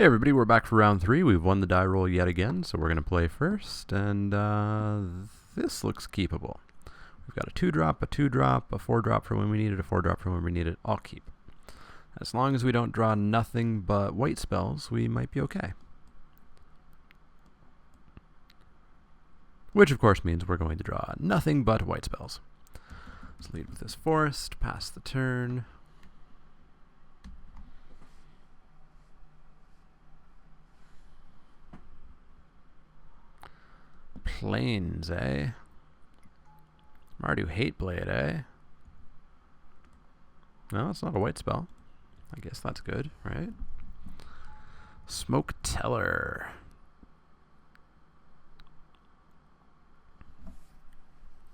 Hey everybody, we're back for round 3. We've won the die roll yet again, so we're going to play first, and this looks keepable. We've got a 2-drop, a 2-drop, a 4-drop for when we need it, a 4-drop for when we need it. I'll keep. As long as we don't draw nothing but white spells, we might be okay. Which of course means we're going to draw nothing but white spells. Let's lead with this forest, pass the turn. Plains, eh? Mardu Hateblade, eh? No, it's not a white spell. I guess that's good, right? Smoke Teller.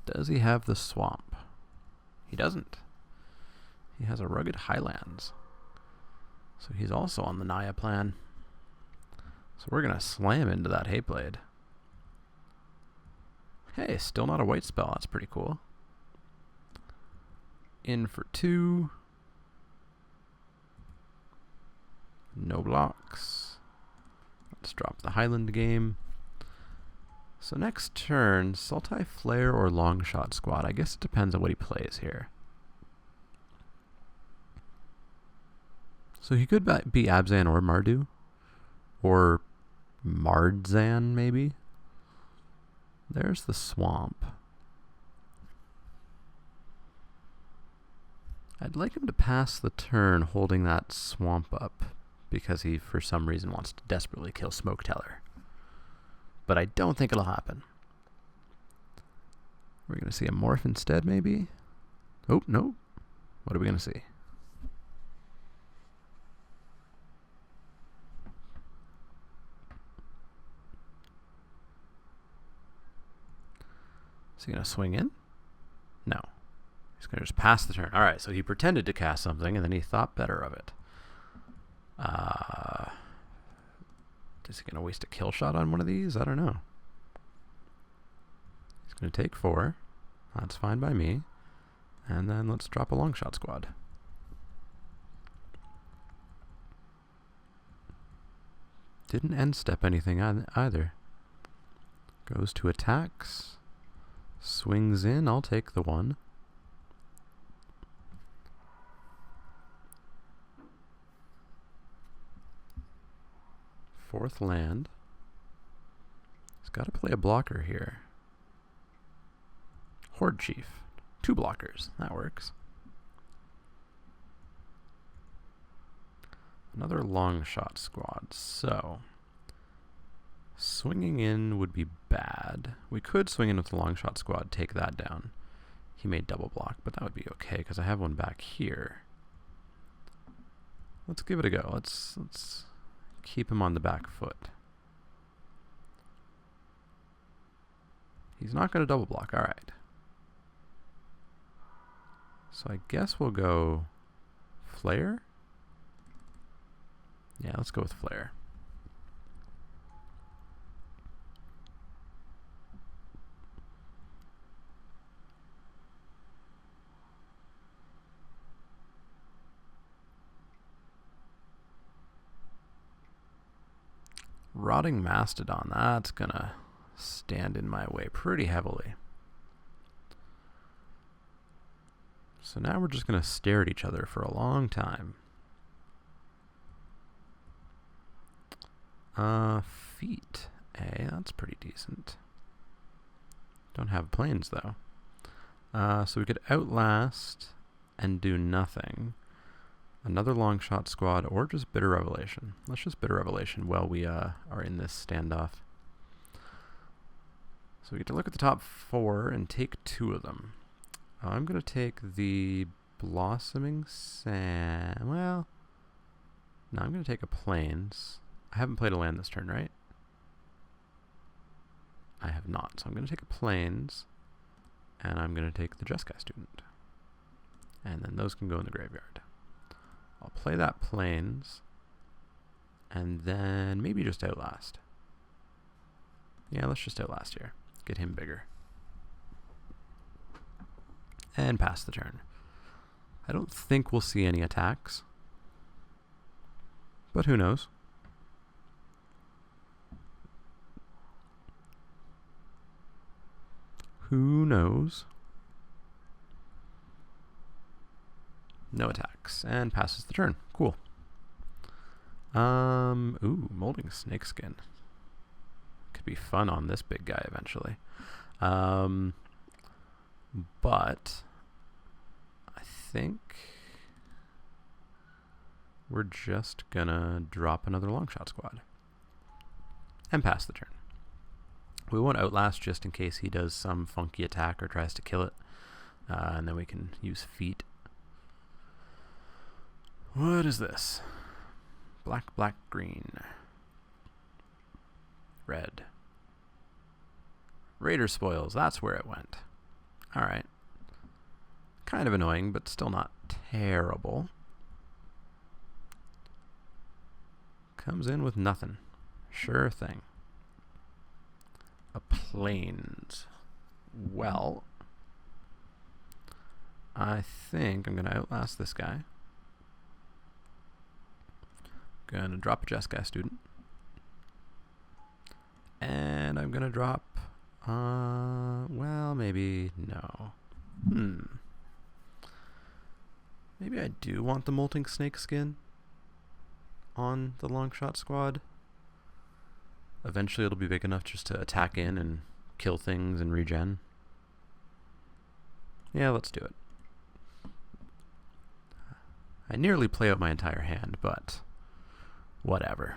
Does he have the swamp? He doesn't. He has a rugged highlands. So he's also on the Naya plan. So we're going to slam into that Hateblade. Hey, still not a white spell. That's pretty cool. In for 2. No blocks. Let's drop the Highland game. So next turn, Sultai Flare or Longshot Squad. I guess it depends on what he plays here. So he could be Abzan or Mardu. Or Mardzan, maybe. There's the swamp. I'd like him to pass the turn holding that swamp up, because he, for some reason, wants to desperately kill Smoke Teller. But I don't think it'll happen. We're going to see a morph instead, maybe? Oh, no. What are we going to see? Is he going to swing in? No. He's going to just pass the turn. Alright, so he pretended to cast something, and then he thought better of it. Is he going to waste a kill shot on one of these? I don't know. He's going to take 4. That's fine by me. And then let's drop a Longshot Squad. Didn't end step anything either. Goes to attacks. Swings in. I'll take the 1. Fourth land. He's got to play a blocker here. Horde Chief. 2 blockers. That works. Another Longshot Squad. So swinging in would be bad. We could swing in with the Longshot Squad, take that down. He may double block, but that would be okay because I have one back here. Let's give it a go. Let's keep him on the back foot. He's not going to double block. All right. So I guess we'll go Flare. Yeah, let's go with Flare. Rotting Mastodon, that's gonna stand in my way pretty heavily. So now we're just gonna stare at each other for a long time. Feet. That's pretty decent. Don't have planes though. So we could Outlast and do nothing. Another Longshot Squad, or just Bitter Revelation. Let's just Bitter Revelation while we are in this standoff. So we get to look at the top 4 and take 2 of them. I'm going to take the Blossoming Sand. Well, no, I'm going to take a Plains. I haven't played a land this turn, right? I have not. So I'm going to take a Plains, and I'm going to take the Jeskai Student. And then those can go in the graveyard. I'll play that Plains, and then maybe just Outlast. Yeah, let's just Outlast here. Get him bigger. And pass the turn. I don't think we'll see any attacks. But who knows? Who knows? No attacks. And passes the turn. Cool. Ooh, molding snakeskin. Could be fun on this big guy eventually. But I think we're just gonna drop another long shot squad and pass the turn. We won't outlast just in case he does some funky attack or tries to kill it, and then we can use feet. What is this? Black, black, green, red. Raider spoils, that's where it went. Alright. Kind of annoying, but still not terrible. Comes in with nothing. Sure thing. A plains. Well, I think I'm going to outlast this guy. Gonna drop a Jeskai student. And I'm gonna drop, well, maybe no. Maybe I do want the molting snake skin on the long shot squad. Eventually it'll be big enough just to attack in and kill things and regen. Yeah, let's do it. I nearly play out my entire hand, but whatever.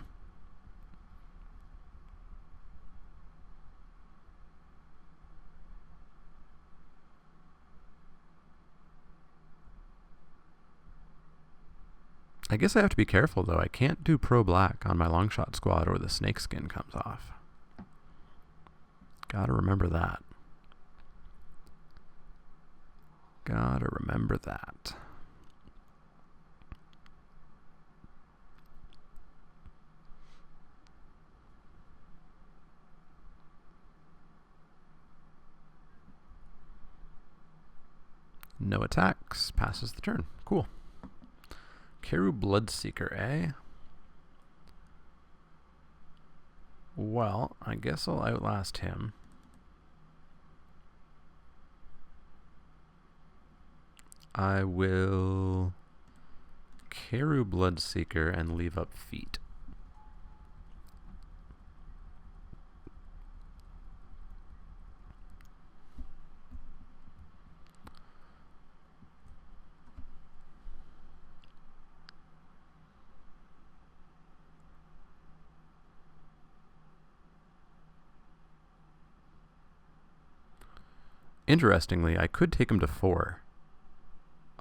I guess I have to be careful though. I can't do pro black on my long shot squad or the snake skin comes off. Gotta remember that. Gotta remember that. No attacks. Passes the turn. Cool. Keru Bloodseeker, eh? Well, I guess I'll outlast him. I will Keru Bloodseeker and leave up feet. Interestingly, I could take him to 4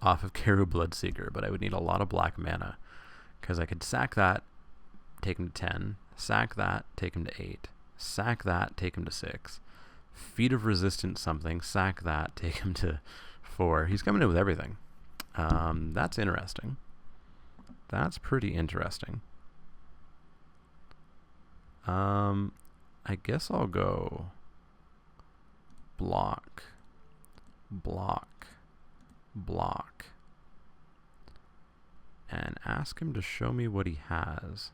off of Keru Bloodseeker, but I would need a lot of black mana, because I could sack that, take him to 10, sack that, take him to 8, sack that, take him to 6, Feet of Resistance something, sack that, take him to 4. He's coming in with everything. That's interesting. That's pretty interesting. I guess I'll go block, block, block, and ask him to show me what he has.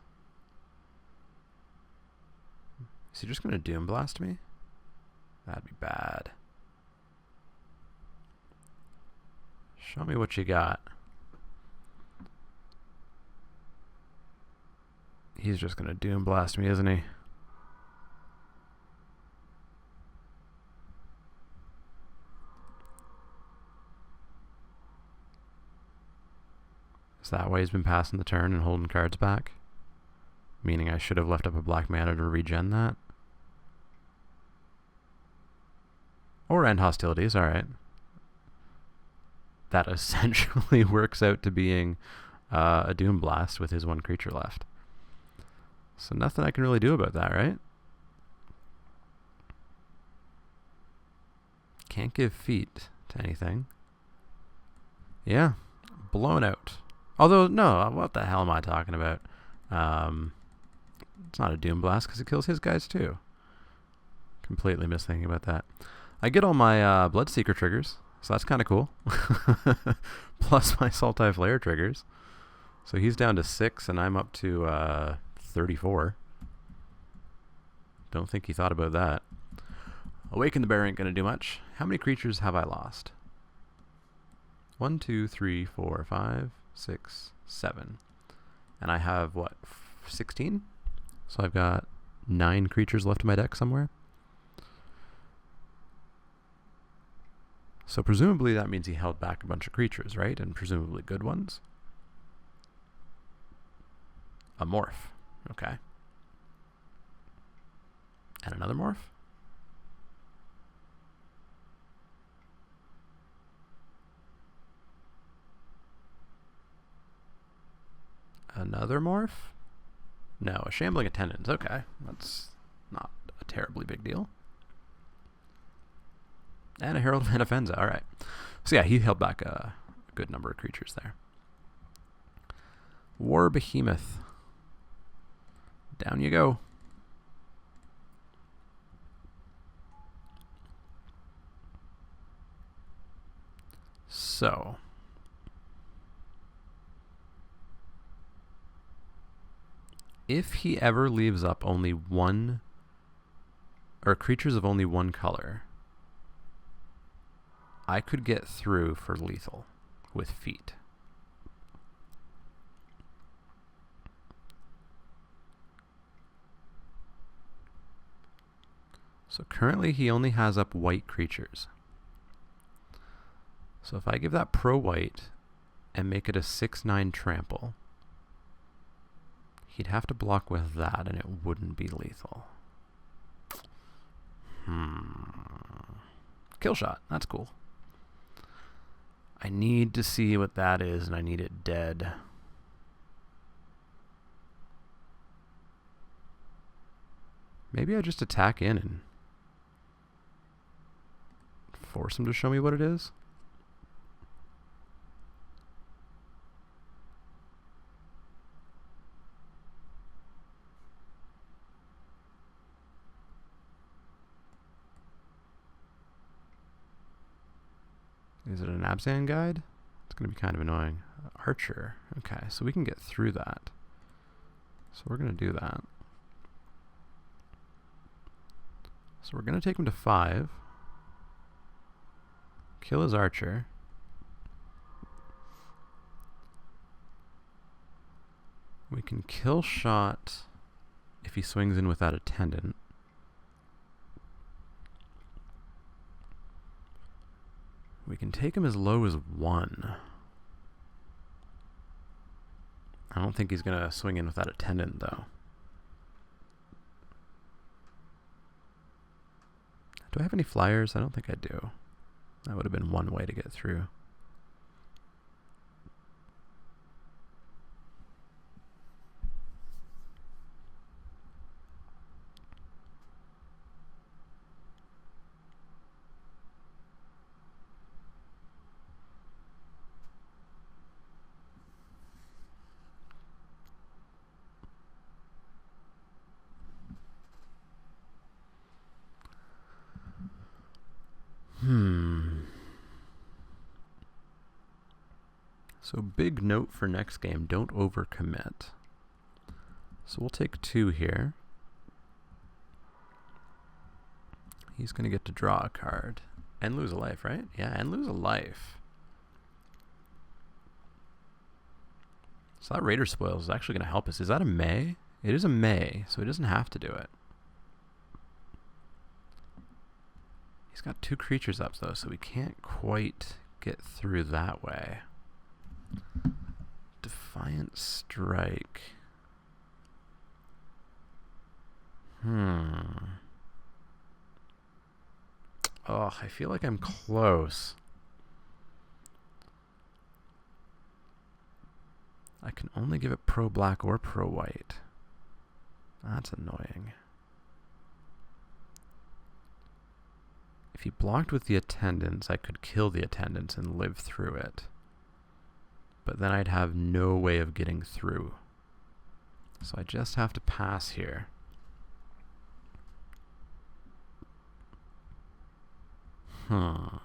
Is he just going to Doom Blast me? That'd be bad. Show me what you got. He's just going to Doom Blast me, isn't he? Is that why he's been passing the turn and holding cards back? Meaning I should have left up a black mana to regen that? Or end hostilities, alright. That essentially works out to being a Doom Blast with his 1 creature left. So nothing I can really do about that, right? Can't give feet to anything. Yeah, blown out. Although, no, what the hell am I talking about? It's not a Doom Blast because it kills his guys too. Completely misthinking about that. I get all my Bloodseeker triggers, so that's kind of cool. Plus my Sultai Flare triggers. So he's down to 6 and I'm up to 34. Don't think he thought about that. Awaken the Bear ain't going to do much. How many creatures have I lost? 1, 2, 3, 4, 5, 6, 7. And I have, what, 16? So I've got 9 creatures left in my deck somewhere. So presumably that means he held back a bunch of creatures, right? And presumably good ones. A morph. Okay. And another morph? Another morph? No, a Shambling Attendant. Okay, that's not a terribly big deal. And a Herald of Anafenza. All right. So yeah, he held back a good number of creatures there. War Behemoth. Down you go. So if he ever leaves up only one, or creatures of only one color, I could get through for lethal with feet. So currently he only has up white creatures. So if I give that pro white and make it a 6/9 trample, he'd have to block with that and it wouldn't be lethal. Kill shot, that's cool. I need to see what that is and I need it dead. Maybe I just attack in and force him to show me what it is. Is it an Abzan guide? It's going to be kind of annoying. Archer. Okay, so we can get through that. So we're going to do that. So we're going to take him to 5. Kill his archer. We can kill shot if he swings in without attendant. We can take him as low as 1. I don't think he's going to swing in without attendant, though. Do I have any flyers? I don't think I do. That would have been one way to get through. So big note for next game, don't overcommit. So we'll take 2 here. He's going to get to draw a card. And lose a life, right? Yeah, and lose a life. So that Raider Spoils is actually going to help us. Is that a May? It is a May, so he doesn't have to do it. He's got 2 creatures up, though, so we can't quite get through that way. Defiant Strike. Oh, I feel like I'm close. I can only give it pro black or pro white. That's annoying. If he blocked with the attendants, I could kill the attendants and live through it. But then I'd have no way of getting through. So I just have to pass here. I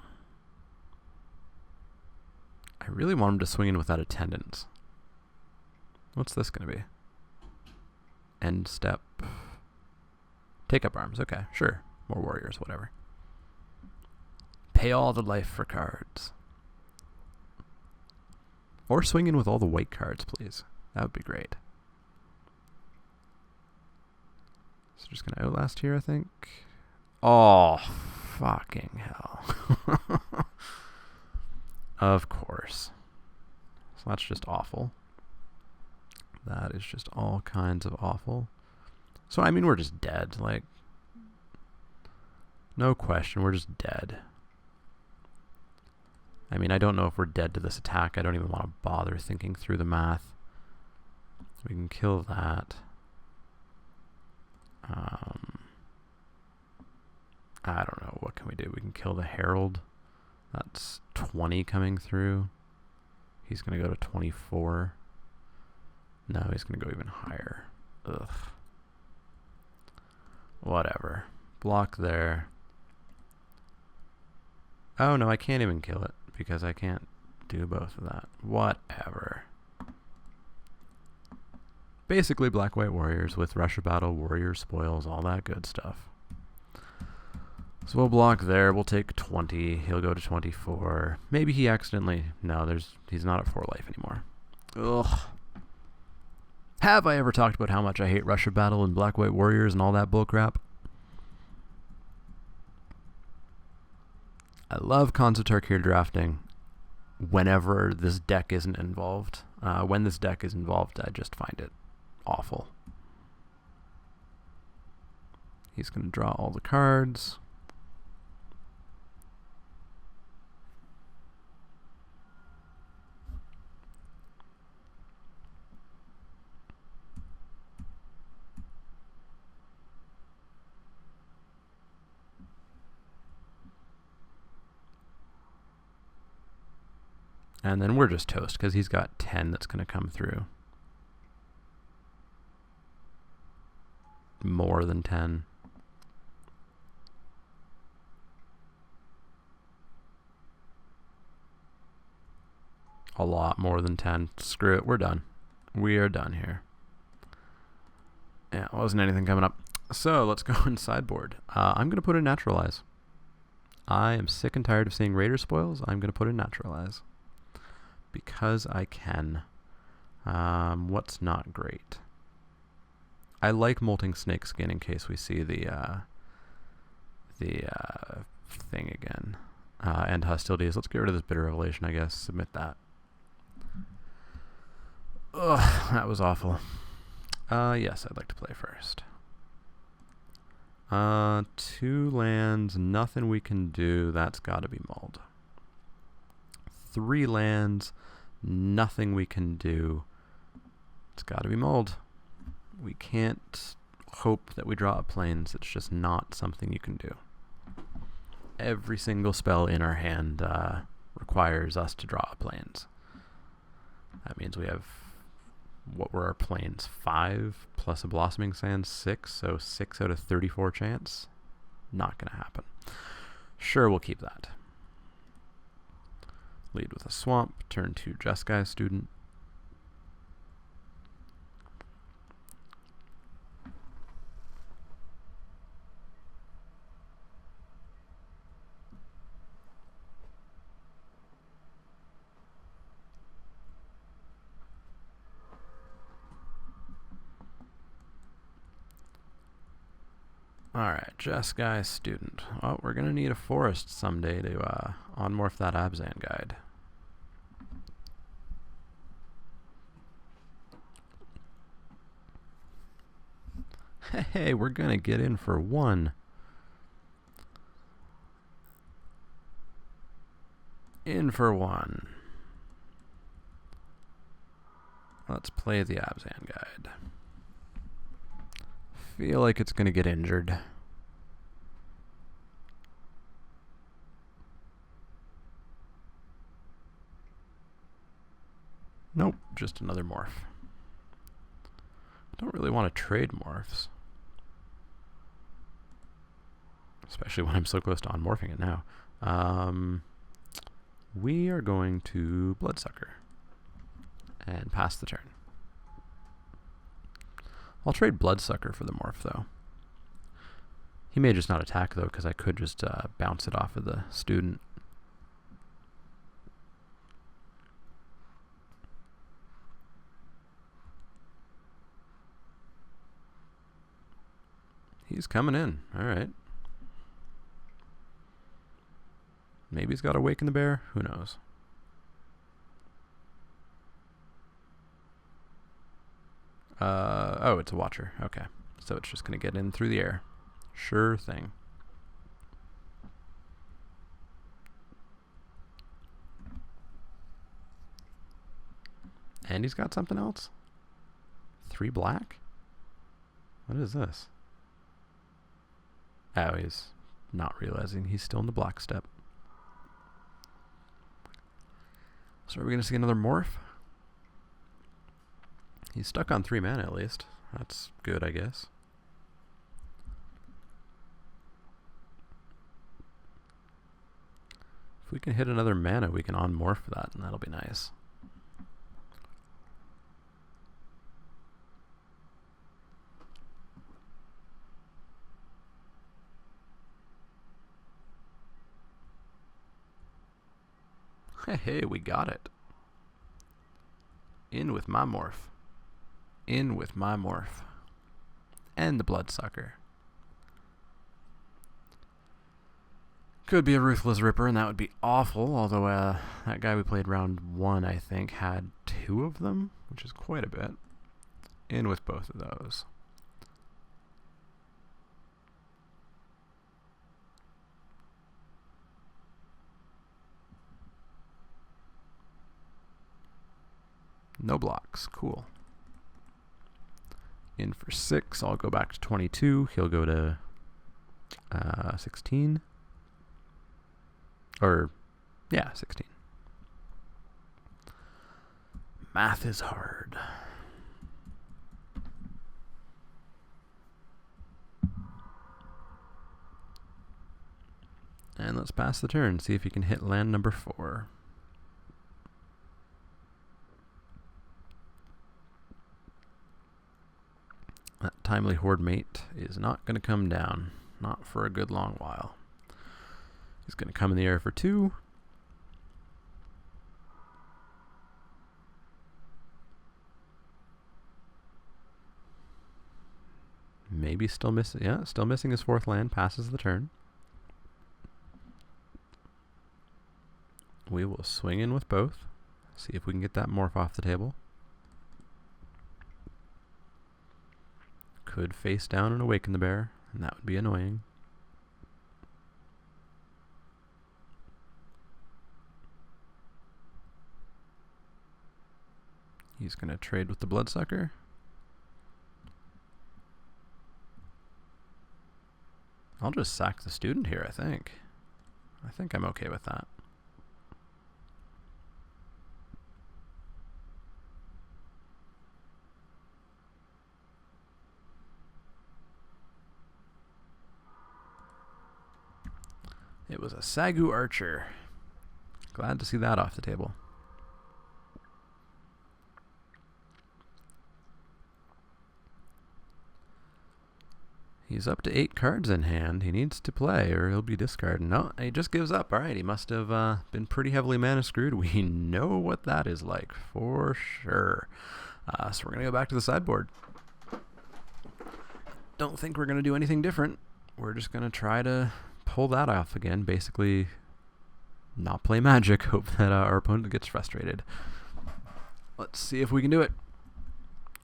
really want him to swing in without attendants. What's this going to be? End step. Take up arms. Okay, sure. More warriors, whatever. Pay all the life for cards. Or swing in with all the white cards, please. That would be great. So just going to Outlast here, I think. Oh, fucking hell. Of course. So that's just awful. That is just all kinds of awful. So, I mean, we're just dead. Like, no question, we're just dead. I mean, I don't know if we're dead to this attack. I don't even want to bother thinking through the math. We can kill that. I don't know. What can we do? We can kill the Herald. That's 20 coming through. He's going to go to 24. No, he's going to go even higher. Ugh. Whatever. Block there. Oh, no, I can't even kill it because I can't do both of that. Whatever. Basically, Black-White Warriors with Russia Battle, Warrior Spoils, all that good stuff. So we'll block there. We'll take 20. He'll go to 24. Maybe he accidentally... No, he's not at 4 life anymore. Ugh. Have I ever talked about how much I hate Russia Battle and Black-White Warriors and all that bullcrap? I love Khans of Tarkir drafting whenever this deck isn't involved. When this deck is involved, I just find it awful. He's going to draw all the cards. And then we're just toast because he's got 10 that's going to come through. More than 10. A lot more than 10. Screw it, we're done. We are done here. Yeah, wasn't anything coming up. So let's go in sideboard. I'm going to put in Naturalize. I am sick and tired of seeing Raider spoils. I'm going to put in Naturalize. Because I can. What's not great? I like Molting Snakeskin in case we see the thing again. End hostilities. Let's get rid of this Bitter Revelation, I guess. Submit that. Ugh, that was awful. Yes, I'd like to play first. 2 lands, nothing we can do. That's got to be mulled. 3 lands, nothing we can do. It's got to be mulled. We can't hope that we draw a plains. It's just not something you can do. Every single spell in our hand requires us to draw a plains. That means we have, what were our plains? 5 plus a Blossoming Sand, 6. So 6 out of 34 chance. Not going to happen. Sure, we'll keep that. Lead with a Swamp. Turn 2 Jeskai Student. Alright, Jeskai Student. Oh, we're going to need a forest someday to unmorph that Abzan guide. Hey, we're going to get in for 1. In for 1. Let's play the Abzan guide. Feel like it's going to get injured. Nope, just another morph. Don't really want to trade morphs. Especially when I'm so close to unmorphing it now. We are going to Bloodsucker and pass the turn. I'll trade Bloodsucker for the morph, though. He may just not attack, though, because I could just bounce it off of the student. He's coming in. Alright. Maybe he's got to Awaken the Bear. Who knows? Oh, it's a Watcher. Okay. So it's just going to get in through the air. Sure thing. And he's got something else? 3 black? What is this? Oh, he's not realizing he's still in the black step. So are we going to see another morph? He's stuck on 3 mana at least. That's good, I guess. If we can hit another mana, we can on-morph that, and that'll be nice. Hey, we got it. In with my morph. In with my morph. And the Bloodsucker. Could be a Ruthless Ripper, and that would be awful, although that guy we played round 1, I think, had 2 of them, which is quite a bit. In with both of those. No blocks. Cool. In for 6. I'll go back to 22. He'll go to 16. Or, yeah, 16. Math is hard. And let's pass the turn. See if you can hit land number 4. That Timely Horde Mate is not going to come down. Not for a good long while. He's going to come in the air for 2. Maybe still missing. Yeah, still missing his 4th land. Passes the turn. We will swing in with both. See if we can get that morph off the table. Could face down and Awaken the Bear, and that would be annoying. He's going to trade with the Bloodsucker. I'll just sack the student here, I think. I think I'm okay with that. It was a Sagu Archer. Glad to see that off the table. He's up to 8 cards in hand. He needs to play or he'll be discarded. No, he just gives up. Alright, he must have been pretty heavily mana screwed. We know what that is like for sure. So we're going to go back to the sideboard. Don't think we're going to do anything different. We're just going to try to pull that off again. Basically, not play Magic. Hope that our opponent gets frustrated. Let's see if we can do it.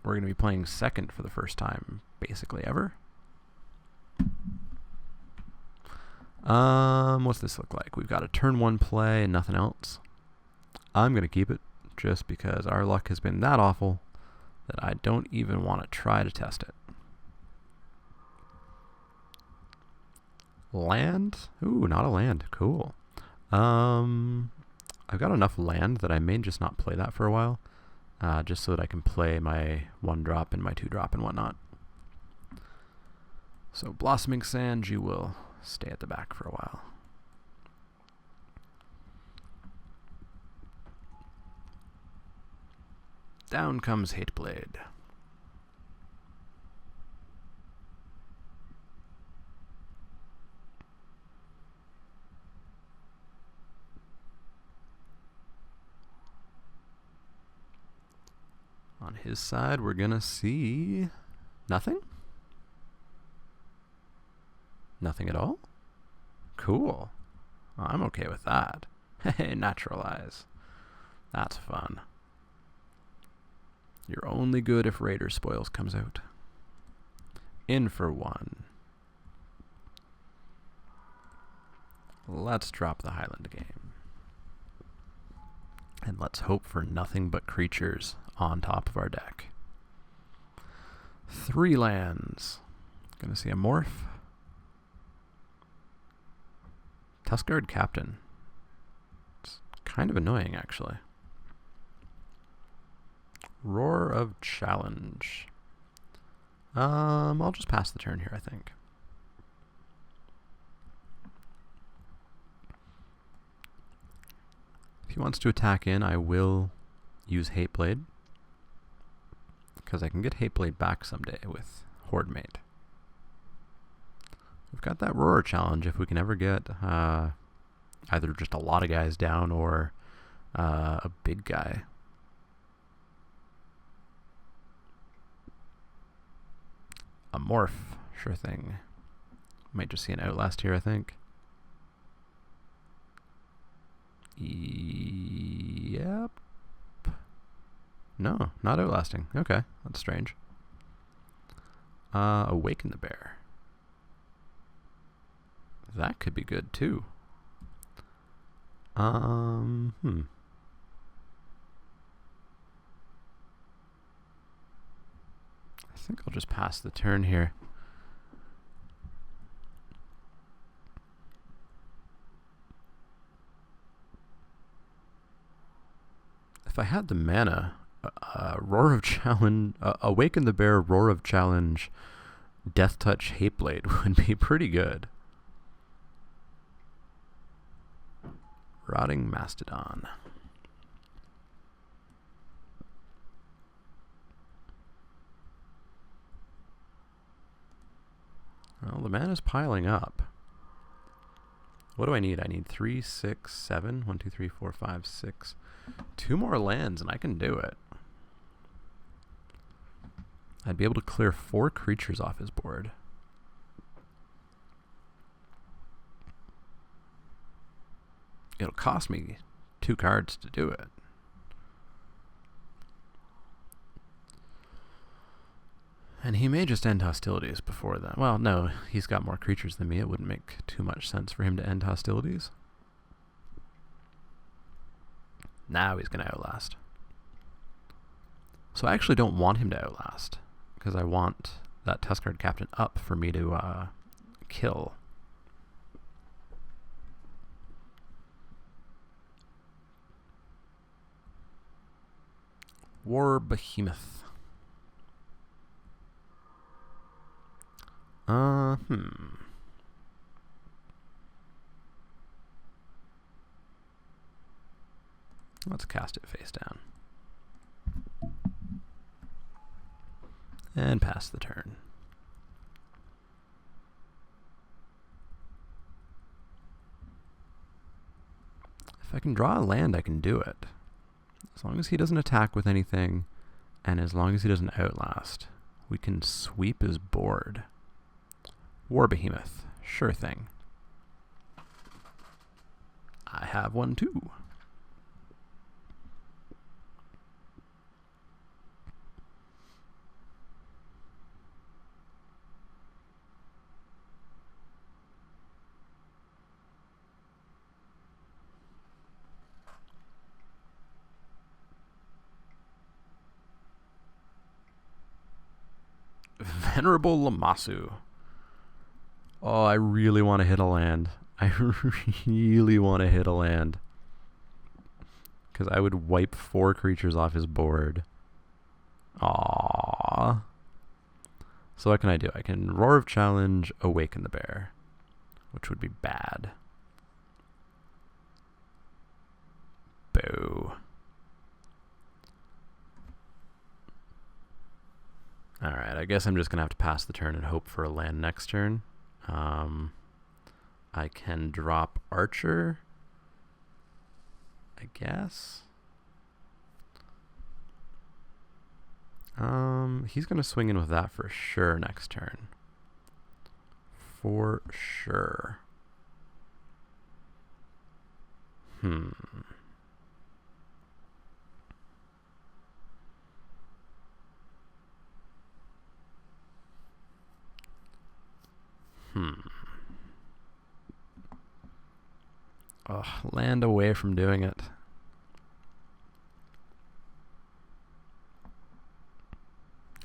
We're going to be playing second for the first time, basically ever. What's this look like? We've got a turn 1 play and nothing else. I'm going to keep it just because our luck has been that awful that I don't even want to try to test it. Land? Ooh, not a land. Cool. I've got enough land that I may just not play that for a while. Just so that I can play my 1-drop and my 2-drop and whatnot. So Blossoming Sand, you will stay at the back for a while. Down comes Hateblade. On his side, we're gonna see nothing. Nothing at all? Cool. I'm okay with that. Hey, naturalize. That's fun. You're only good if Raider Spoils comes out. In for one. Let's drop the Highland game. And let's hope for nothing but creatures on top of our deck. 3 lands. Gonna see a morph. Tuskguard Captain. It's kind of annoying, actually. Roar of Challenge. I'll just pass the turn here, I think. If he wants to attack in, I will use Hateblade, because I can get Hateblade back someday with Hordemate. We've got that Roar challenge if we can ever get either just a lot of guys down or a big guy. A morph, sure thing. Might just see an Outlast here, I think. Yep. No, not outlasting. Okay, that's strange. Awaken the Bear. That could be good too. I think I'll just pass the turn here. If I had the mana, Roar of Challenge, Awaken the Bear, Roar of Challenge, Death Touch, Hateblade would be pretty good. Rotting Mastodon. Well, the mana's piling up. What do I need? I need 3, 6, 7. 1, 2, 3, 4, 5, 6. 2 more lands and I can do it. I'd be able to clear 4 creatures off his board. It'll cost me 2 cards to do it. And he may just end hostilities before that. Well, no, he's got more creatures than me. It wouldn't make too much sense for him to end hostilities. Now he's going to outlast. So I actually don't want him to outlast, because I want that Tuskguard Captain up for me to kill. War Behemoth. Let's cast it face down. And pass the turn. If I can draw a land, I can do it. As long as he doesn't attack with anything, and as long as he doesn't outlast, we can sweep his board. War Behemoth, sure thing. I have one too. Venerable Lamassu. Oh, I really want to hit a land. I really want to hit a land. Because I would wipe 4 creatures off his board. Aww. So what can I do? I can Roar of Challenge, Awaken the Bear. Which would be bad. Boo. Alright, I guess I'm just going to have to pass the turn and hope for a land next turn. I can drop Archer, I guess. He's going to swing in with that for sure next turn. for sure. Ugh, land away from doing it.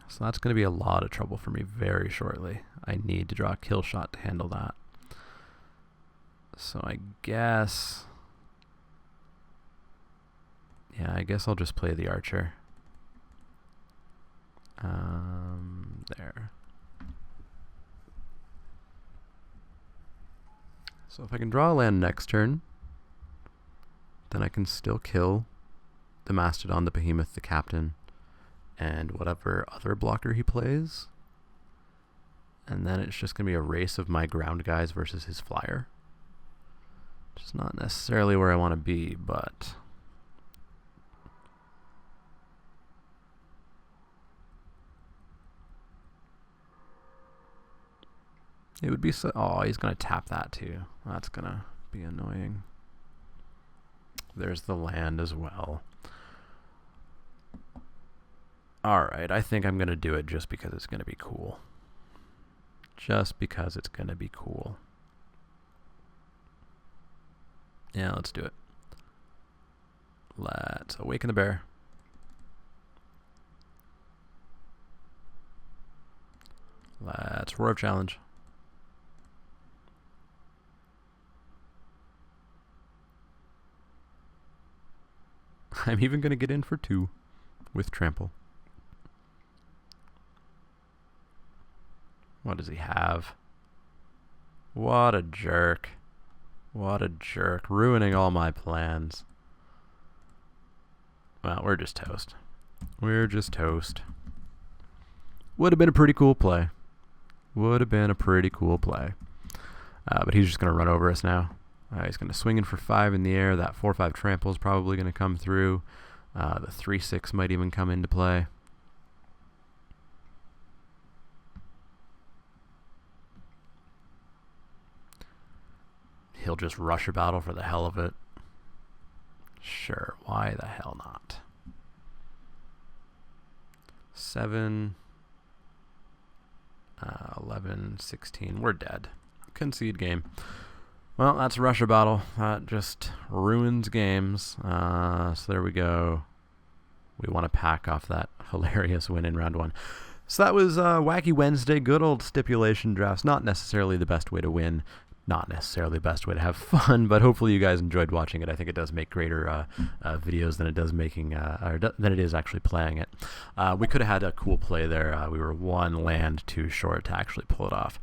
So that's going to be a lot of trouble for me very shortly. I need to draw a kill shot to handle that. So I guess... yeah, I guess I'll just play the archer. There. So if I can draw a land next turn, then I can still kill the Mastodon, the Behemoth, the Captain, and whatever other blocker he plays. And then it's just going to be a race of my ground guys versus his flyer. Which is not necessarily where I want to be, but... it would be so... oh, he's going to tap that too. That's going to be annoying. There's the land as well. Alright, I think I'm going to do it just because it's going to be cool. Just because it's going to be cool. Yeah, let's do it. Let's awaken the bear. Let's roar of challenge. I'm even going to get in for 2 with trample. What does he have? What a jerk. What a jerk. Ruining all my plans. Well, we're just toast. We're just toast. Would have been a pretty cool play. Would have been a pretty cool play. But he's just going to run over us now. He's going to swing in for 5 in the air. That 4/5 trample is probably going to come through. The 3/6 might even come into play. He'll just rush a battle for the hell of it. Sure, why the hell not? 7, 11, 16. We're dead. Concede game. Well, that's a Russia battle. That just ruins games. So there we go. We want to pack off that hilarious win in round 1. So that was Wacky Wednesday. Good old stipulation drafts. Not necessarily the best way to win. Not necessarily the best way to have fun, but hopefully you guys enjoyed watching it. I think it does make greater videos than it does making, than it is actually playing it. We could have had a cool play there. We were 1 land too short to actually pull it off.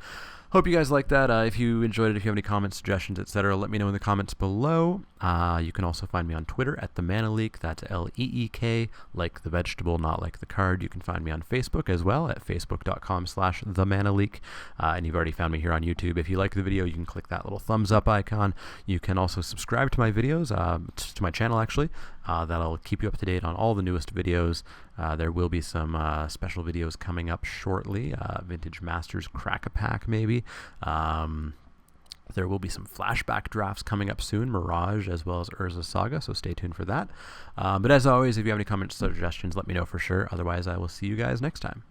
Hope you guys liked that. If you enjoyed it, if you have any comments, suggestions, etc., let me know in the comments below. You can also find me on Twitter at the Mana Leek. That's Leek, like the vegetable, not like the card. You can find me on Facebook as well at facebook.com/themanaleek. And you've already found me here on YouTube. If you like the video, you can click that little thumbs up icon. You can also subscribe to my videos, to my channel actually. That'll keep you up to date on all the newest videos. There will be some special videos coming up shortly. Vintage Masters Crack-a-Pack maybe. There will be some flashback drafts coming up soon, Mirage as well as Urza Saga, so stay tuned for that. But as always, if you have any comments or suggestions, let me know for sure. Otherwise, I will see you guys next time.